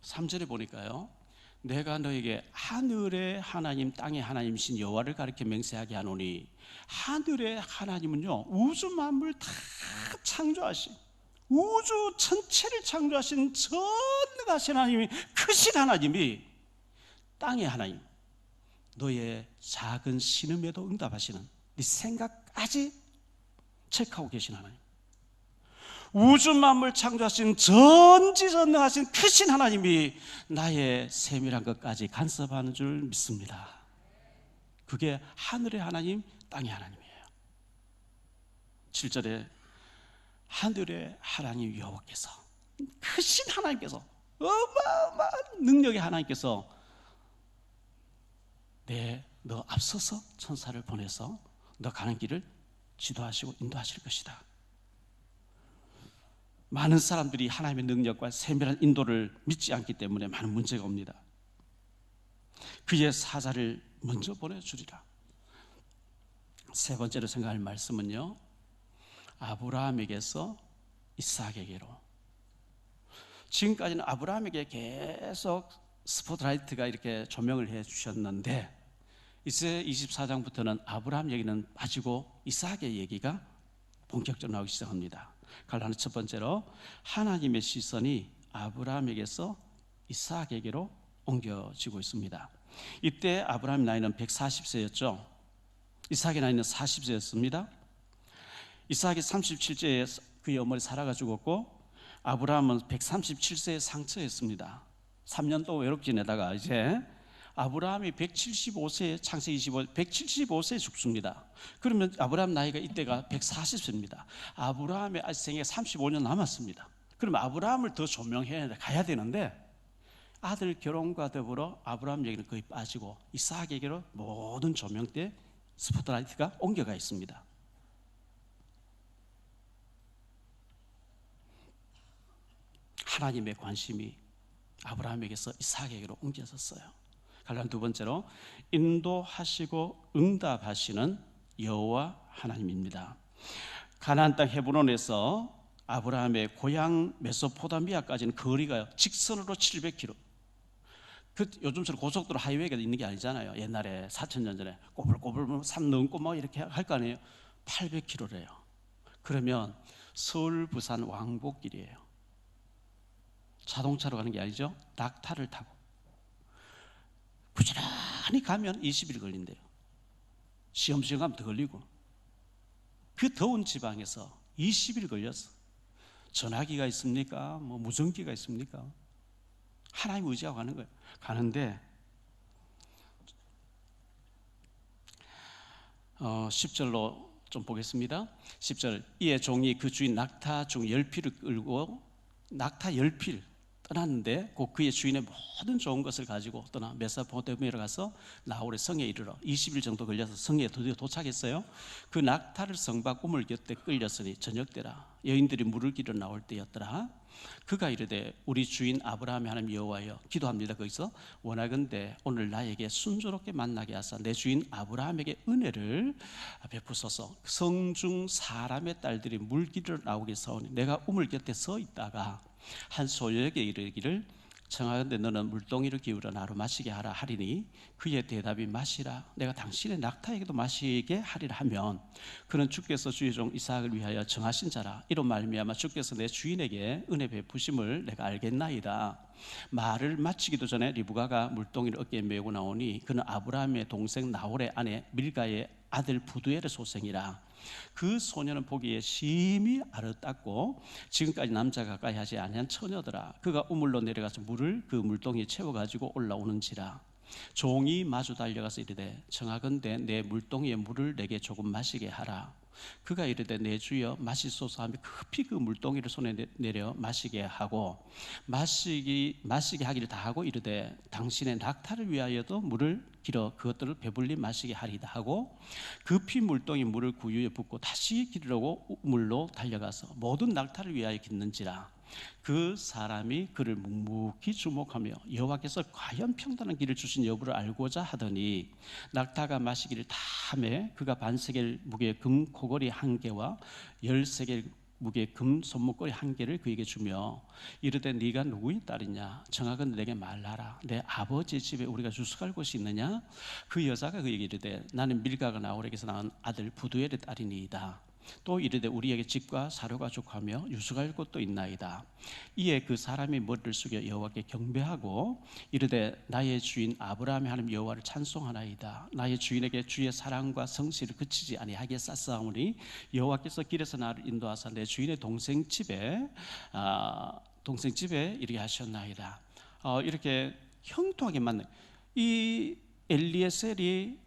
S2: (3절에) 보니까요, 내가 너에게 하늘의 하나님 땅의 하나님이신 여호와를 가리켜 맹세하게 하노니, 하늘의 하나님은요 우주 만물 다 창조하신, 우주 전체를 창조하신 전능하신 거룩하신 하나님이, 크신 하나님이, 땅의 하나님, 너의 작은 신음에도 응답하시는, 네 생각까지 체크하고 계신 하나님, 우주 만물 창조하신 전지전능하신 크신 하나님이 나의 세밀한 것까지 간섭하는 줄 믿습니다. 그게 하늘의 하나님, 땅의 하나님이에요. 7절에 하늘의 하나님 여호와께서, 크신 하나님께서, 어마어마한 능력의 하나님께서 너 앞서서 천사를 보내서 너 가는 길을 지도하시고 인도하실 것이다. 많은 사람들이 하나님의 능력과 세밀한 인도를 믿지 않기 때문에 많은 문제가 옵니다. 그의 사자를 먼저 보내주리라. 세 번째로 생각할 말씀은요, 아브라함에게서 이삭에게로. 지금까지는 아브라함에게 계속 스포트라이트가 이렇게 조명을 해 주셨는데, 이제 24장부터는 아브라함 얘기는 빠지고 이삭의 얘기가 본격적으로 나오기 시작합니다. 갈라는 첫 번째로 하나님의 시선이 아브라함에게서 이삭에게로 옮겨지고 있습니다. 이때 아브라함의 나이는 140세였죠. 이삭의 나이는 40세였습니다. 이삭이 37세에 그의 어머니 사라가 죽었고, 아브라함은 137세에 상처였습니다. 3년 동안 외롭게 지내다가 이제 아브라함이 175세에, 창세기 25, 175세에 죽습니다. 그러면 아브라함 나이가 이때가 140세입니다. 아브라함의 아직 생애가 35년 남았습니다. 그러면 아브라함을 더 조명해야 가야 되는데, 아들 결혼과 더불어 아브라함 얘기는 거의 빠지고 이삭에게로 모든 조명대 스포트라이트가 옮겨가 있습니다. 하나님의 관심이 아브라함에게서 이삭에게로 옮겨졌어요. 갈라는 두 번째로 인도하시고 응답하시는 여호와 하나님입니다. 가나안 땅 헤브론에서 아브라함의 고향 메소포타미아까지는 거리가 직선으로 700km. 요즘처럼 고속도로 하이웨이가 있는 게 아니잖아요. 옛날에 4,000년 전에 꼬불꼬불 산 넘고 막 이렇게 할 거 아니에요. 800km래요. 그러면 서울 부산 왕복길이에요. 자동차로 가는 게 아니죠. 낙타를 타고 부지런히 가면 20일 걸린대요. 시험시험 가면 더 걸리고. 그 더운 지방에서 20일 걸렸어. 전화기가 있습니까? 뭐 무전기가 있습니까? 하나님 의지하고 가는 거예요. 가는데 10절로 좀 보겠습니다. 10절, 이에 종이 그 주인 낙타 중 10필을 끌고 낙타 10필 떠났는데 곧 그의 주인의 모든 좋은 것을 가지고 떠나 메소포타미아로 가서 나홀의 성에 이르러 20일 정도 걸려서 성에 드디어 도착했어요. 그 낙타를 성 밖 우물 곁에 끌렸으니 저녁때라 여인들이 물을 기르러 나올 때였더라. 그가 이르되 우리 주인 아브라함의 하나님 여호와여, 기도합니다. 거기서 원하건대 오늘 나에게 순조롭게 만나게 하사 내 주인 아브라함에게 은혜를 베푸소서. 성중 사람의 딸들이 물 기르러 나오게 서오니 내가 우물 곁에 서 있다가 한 소녀에게 이르기를 청하건대 너는 물동이를 기울여 나로 마시게 하라 하리니 그의 대답이 마시라 내가 당신의 낙타에게도 마시게 하리라 하면 그는 주께서 주의 종 이삭을 위하여 정하신 자라. 이로 말미암아 주께서 내 주인에게 은혜 베푸심을 내가 알겠나이다. 말을 마치기도 전에 리브가가 물동이를 어깨에 메고 나오니 그는 아브라함의 동생 나홀의 아내 밀가의 아들 부두엘의 소생이라. 그 소녀는 보기에 심히 아름답고 지금까지 남자가 가까이 하지 아니한 처녀더라. 그가 우물로 내려가서 물을 그 물동이에 채워가지고 올라오는지라. 종이 마주 달려가서 이르되 청하건대 내 물동이에 물을 내게 조금 마시게 하라. 그가 이르되 내 주여 마시소서 하며 급히 그 물동이를 손에 내려 마시게 하고 마시게 하기를 다하고 이르되 당신의 낙타를 위하여도 물을 길어 그것들을 배불리 마시게 하리다 하고 급히 물동이 물을 구유에 붓고 다시 기르려고 물로 달려가서 모든 낙타를 위하여 깃는지라. 그 사람이 그를 묵묵히 주목하며 여호와께서 과연 평탄한 길을 주신 여부를 알고자 하더니 낙타가 마시기를 다 하매 그가 반세겔 무게의 금 코걸이 한 개와 10세겔 무게의 금 손목걸이 한 개를 그에게 주며 이르되 네가 누구의 딸이냐 청하건대 내게 말하라. 내 아버지의 집에 우리가 주숙할 곳이 있느냐. 그 여자가 그에게 이르되 나는 밀가가 나홀에게서 낳은 아들 부두엘의 딸이니이다. 또 이르되 우리에게 집과 사료가 족하며 유숙할 곳도 있나이다. 이에 그 사람이 머리를 숙여 여호와께 경배하고 이르되 나의 주인 아브라함의 하나님 여호와를 찬송하나이다. 나의 주인에게 주의 사랑과 성실을 그치지 아니하겠사오니 여호와께서 길에서 나를 인도하사 내 주인의 동생 집에 이르게 하셨나이다. 이렇게 형통하게 맞는 이 엘리에셀이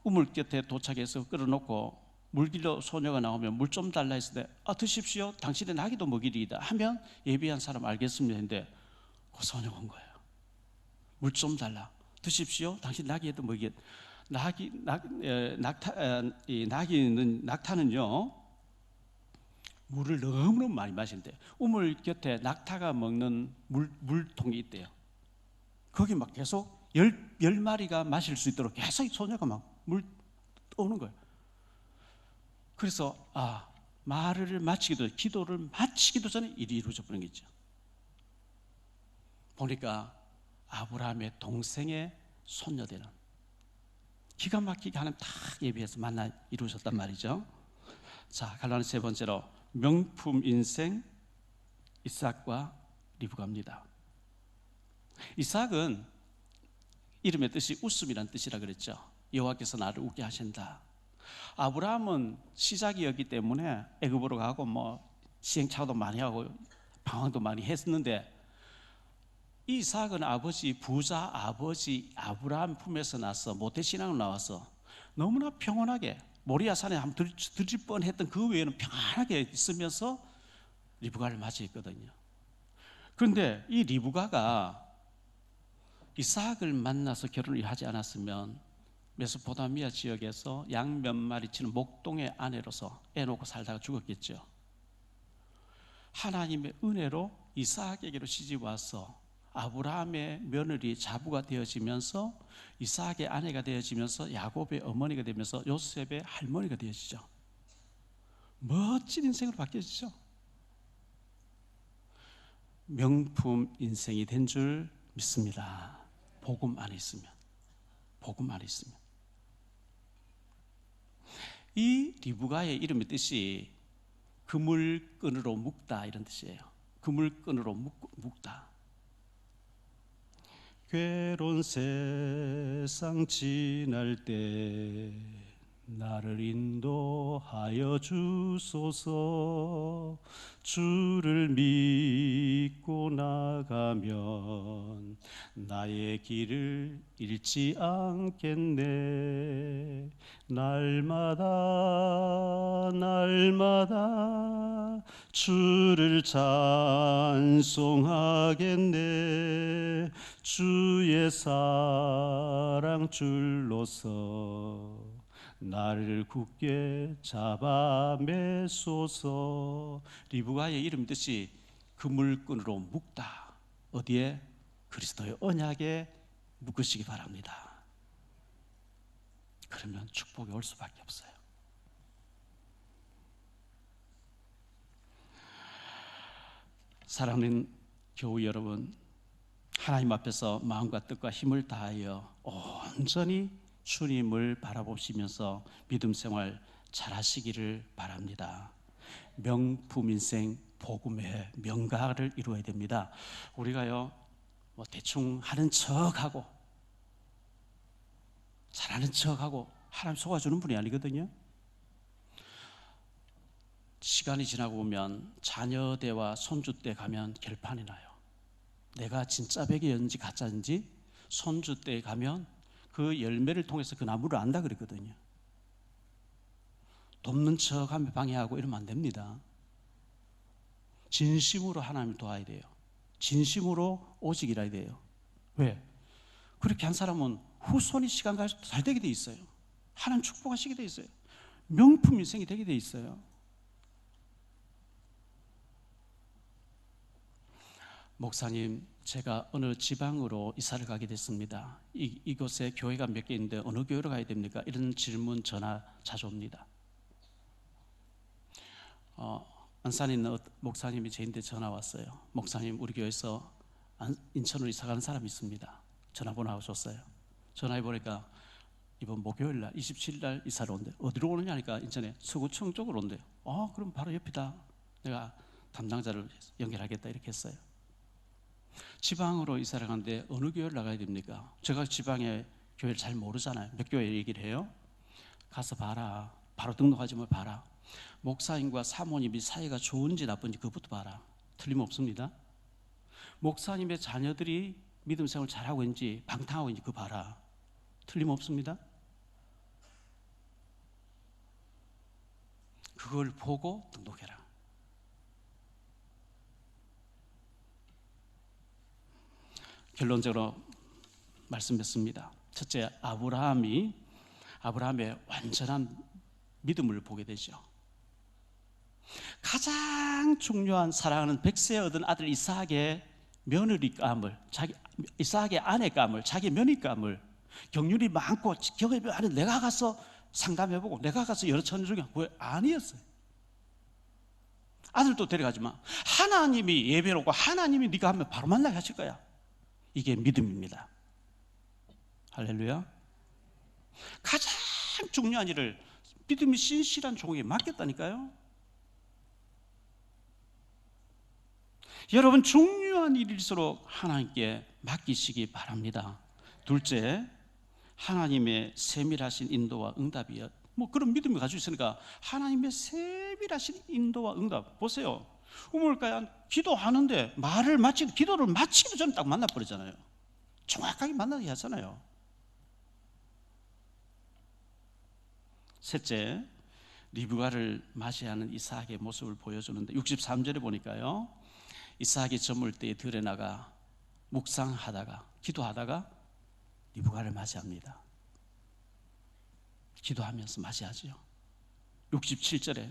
S2: 우물 곁에 도착해서 끌어놓고 물길로 소녀가 나오면 물 좀 달라 했을 때 드십시오. 당신의 나귀도 먹이리이다 하면 예비한 사람 알겠습니다 했는데 그 소녀가 온 거예요. 물 좀 달라. 드십시오. 당신 나귀에도 먹이. 낙타는요 물을 너무너무 많이 마신대. 우물 곁에 낙타가 먹는 물통이 있대요. 거기 막 계속 열 마리가 마실 수 있도록 계속 소녀가 막 물 떠오는 거예요. 그래서 말을 마치기도 기도를 마치기도 전에 일이 이루어져 버린 거죠. 보니까 아브라함의 동생의 손녀되는 기가 막히게 하나님 딱 예비해서 만나 이루어졌단 말이죠. 자, 갈라는 세 번째로 명품 인생 이삭과 리브가입니다. 이삭은 이름의 뜻이 웃음이란 뜻이라 그랬죠. 여호와께서 나를 웃게 하신다. 아브라함은 시작이었기 때문에 애굽으로 가고 시행착오도 많이 하고 방황도 많이 했었는데 이삭은 부자 아버지 아브라함 품에서 나서 모태신앙으로 나와서 너무나 평온하게 모리아 산에 한번 들질 뻔했던 그 외에는 평안하게 있으면서 리브가를 맞이했거든요. 그런데 이 리브가가 이삭을 만나서 결혼을 하지 않았으면 메소포타미아 지역에서 양 몇 마리 치는 목동의 아내로서 애 놓고 살다가 죽었겠죠. 하나님의 은혜로 이삭에게로 시집 와서 아브라함의 며느리 자부가 되어지면서 이삭의 아내가 되어지면서 야곱의 어머니가 되면서 요셉의 할머니가 되어지죠. 멋진 인생으로 바뀌어지죠. 명품 인생이 된 줄 믿습니다. 복음 안에 있으면. 이 리브가의 이름의 뜻이 그물끈으로 묶다 이런 뜻이에요. 그물끈으로 묶다. 괴로운 세상 지날 때 나를 인도하여 주소서. 주를 믿고 나가면 나의 길을 잃지 않겠네. 날마다 주를 찬송하겠네. 주의 사랑 줄로서 나를 굳게 잡아 매소서. 리브가의 이름 뜻이 그물끈으로 묶다. 어디에? 그리스도의 언약에 묶으시기 바랍니다. 그러면 축복이 올 수밖에 없어요. 사랑하는 교우 여러분, 하나님 앞에서 마음과 뜻과 힘을 다하여 온전히 주님을 바라보시면서 믿음 생활 잘하시기를 바랍니다. 명품 인생 복음의 명가를 이루어야 됩니다. 우리가요 대충 하는 척하고 잘하는 척하고 하나님 속아주는 분이 아니거든요. 시간이 지나고 보면 자녀 때와 손주 때 가면 결판이 나요. 내가 진짜 백이었는지 가짜인지 손주 때 가면 그 열매를 통해서 그 나무를 안다 그랬거든요. 돕는 척하며 방해하고 이러면 안 됩니다. 진심으로 하나님을 도와야 돼요. 진심으로 오직 일해야 돼요. 왜? 그렇게 한 사람은 후손이 시간 갈수록 잘 되게 돼 있어요. 하나님 축복하시게 돼 있어요. 명품 인생이 되게 돼 있어요. 목사님, 제가 어느 지방으로 이사를 가게 됐습니다. 이곳에 교회가 몇 개 있는데 어느 교회로 가야 됩니까? 이런 질문 전화 자주 옵니다. 안산에 있는 목사님이 저한테 전화 왔어요. 목사님, 우리 교회에서 인천으로 이사 가는 사람이 있습니다. 전화번호하고 줬어요. 전화해 보니까 이번 목요일 날 27일 날 이사를 온대. 어디로 오느냐 하니까 인천에 서구청 쪽으로 온대요. 그럼 바로 옆이다. 내가 담당자를 연결하겠다 이렇게 했어요. 지방으로 이사를 가는데 어느 교회를 나가야 됩니까? 제가 지방에 교회를 잘 모르잖아요. 몇 교회 얘기를 해요? 가서 봐라. 바로 등록하지 말 봐라. 목사님과 사모님이 사이가 좋은지 나쁜지 그것부터 봐라. 틀림없습니다. 목사님의 자녀들이 믿음 생활을 잘하고 있는지 방탕하고 있는지 그거 봐라. 틀림없습니다. 그걸 보고 등록해라. 결론적으로 말씀했습니다. 첫째, 아브라함의 완전한 믿음을 보게 되죠. 가장 중요한 사랑하는 백세에 얻은 아들 이삭의 며느리감을, 이삭의 아내감을, 자기 며느리감을 경륜이 많고 경험이 많은 내가 가서 상담해보고 내가 가서 여러 처녀 중에 아니었어요. 아들도 데려가지만 하나님이 예배로고 하나님이 네가 하면 바로 만나게 하실 거야. 이게 믿음입니다. 할렐루야. 가장 중요한 일을 믿음이 신실한 종에게 맡겼다니까요. 여러분, 중요한 일일수록 하나님께 맡기시기 바랍니다. 둘째, 하나님의 세밀하신 인도와 응답이요. 그런 믿음을 가지고 있으니까 하나님의 세밀하신 인도와 응답. 보세요. 우물가에 기도하는데 기도를 마치기 전에 딱 만나버리잖아요. 정확하게 만나게 하잖아요. 셋째, 리브가를 맞이하는 이삭의 모습을 보여주는데 63절에 보니까요, 이삭이 저물 때에 들에 나가 묵상하다가 기도하다가 리브가를 맞이합니다. 기도하면서 맞이하죠. 67절에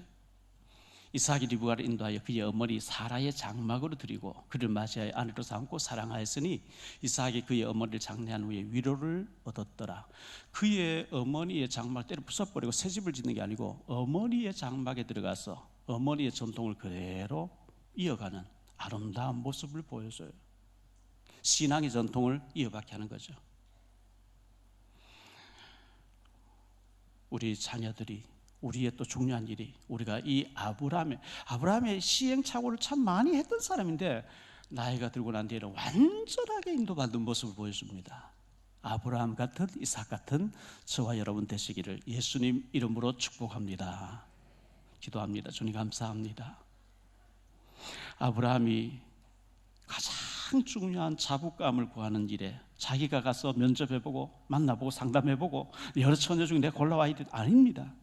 S2: 이삭이 리브가를 인도하여 그의 어머니 사라의 장막으로 드리고 그를 맞이하여 아내로 삼고 사랑하였으니 이삭이 그의 어머니를 장례한 후에 위로를 얻었더라. 그의 어머니의 장막 때려 부숴버리고 새 집을 짓는 게 아니고 어머니의 장막에 들어가서 어머니의 전통을 그대로 이어가는 아름다운 모습을 보여줘요. 신앙의 전통을 이어받게 하는 거죠. 우리 자녀들이, 우리의 또 중요한 일이, 우리가 이 아브라함의 시행착오를 참 많이 했던 사람인데 나이가 들고 난 뒤에는 완전하게 인도받는 모습을 보여줍니다. 아브라함 같은, 이삭 같은 저와 여러분 되시기를 예수님 이름으로 축복합니다. 기도합니다. 주님 감사합니다. 아브라함이 가장 중요한 자부감을 구하는 일에 자기가 가서 면접해보고 만나보고 상담해보고 여러 처녀 중에 내가 골라와야 돼, 아닙니다.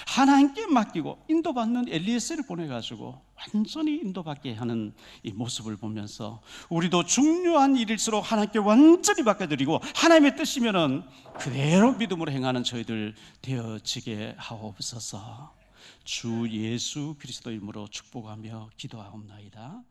S2: 하나님께 맡기고 인도받는 엘리에셀을 보내가지고 완전히 인도받게 하는 이 모습을 보면서 우리도 중요한 일일수록 하나님께 완전히 맡겨드리고 하나님의 뜻이면은 그대로 믿음으로 행하는 저희들 되어지게 하옵소서. 주 예수 그리스도 이름으로 축복하며 기도하옵나이다.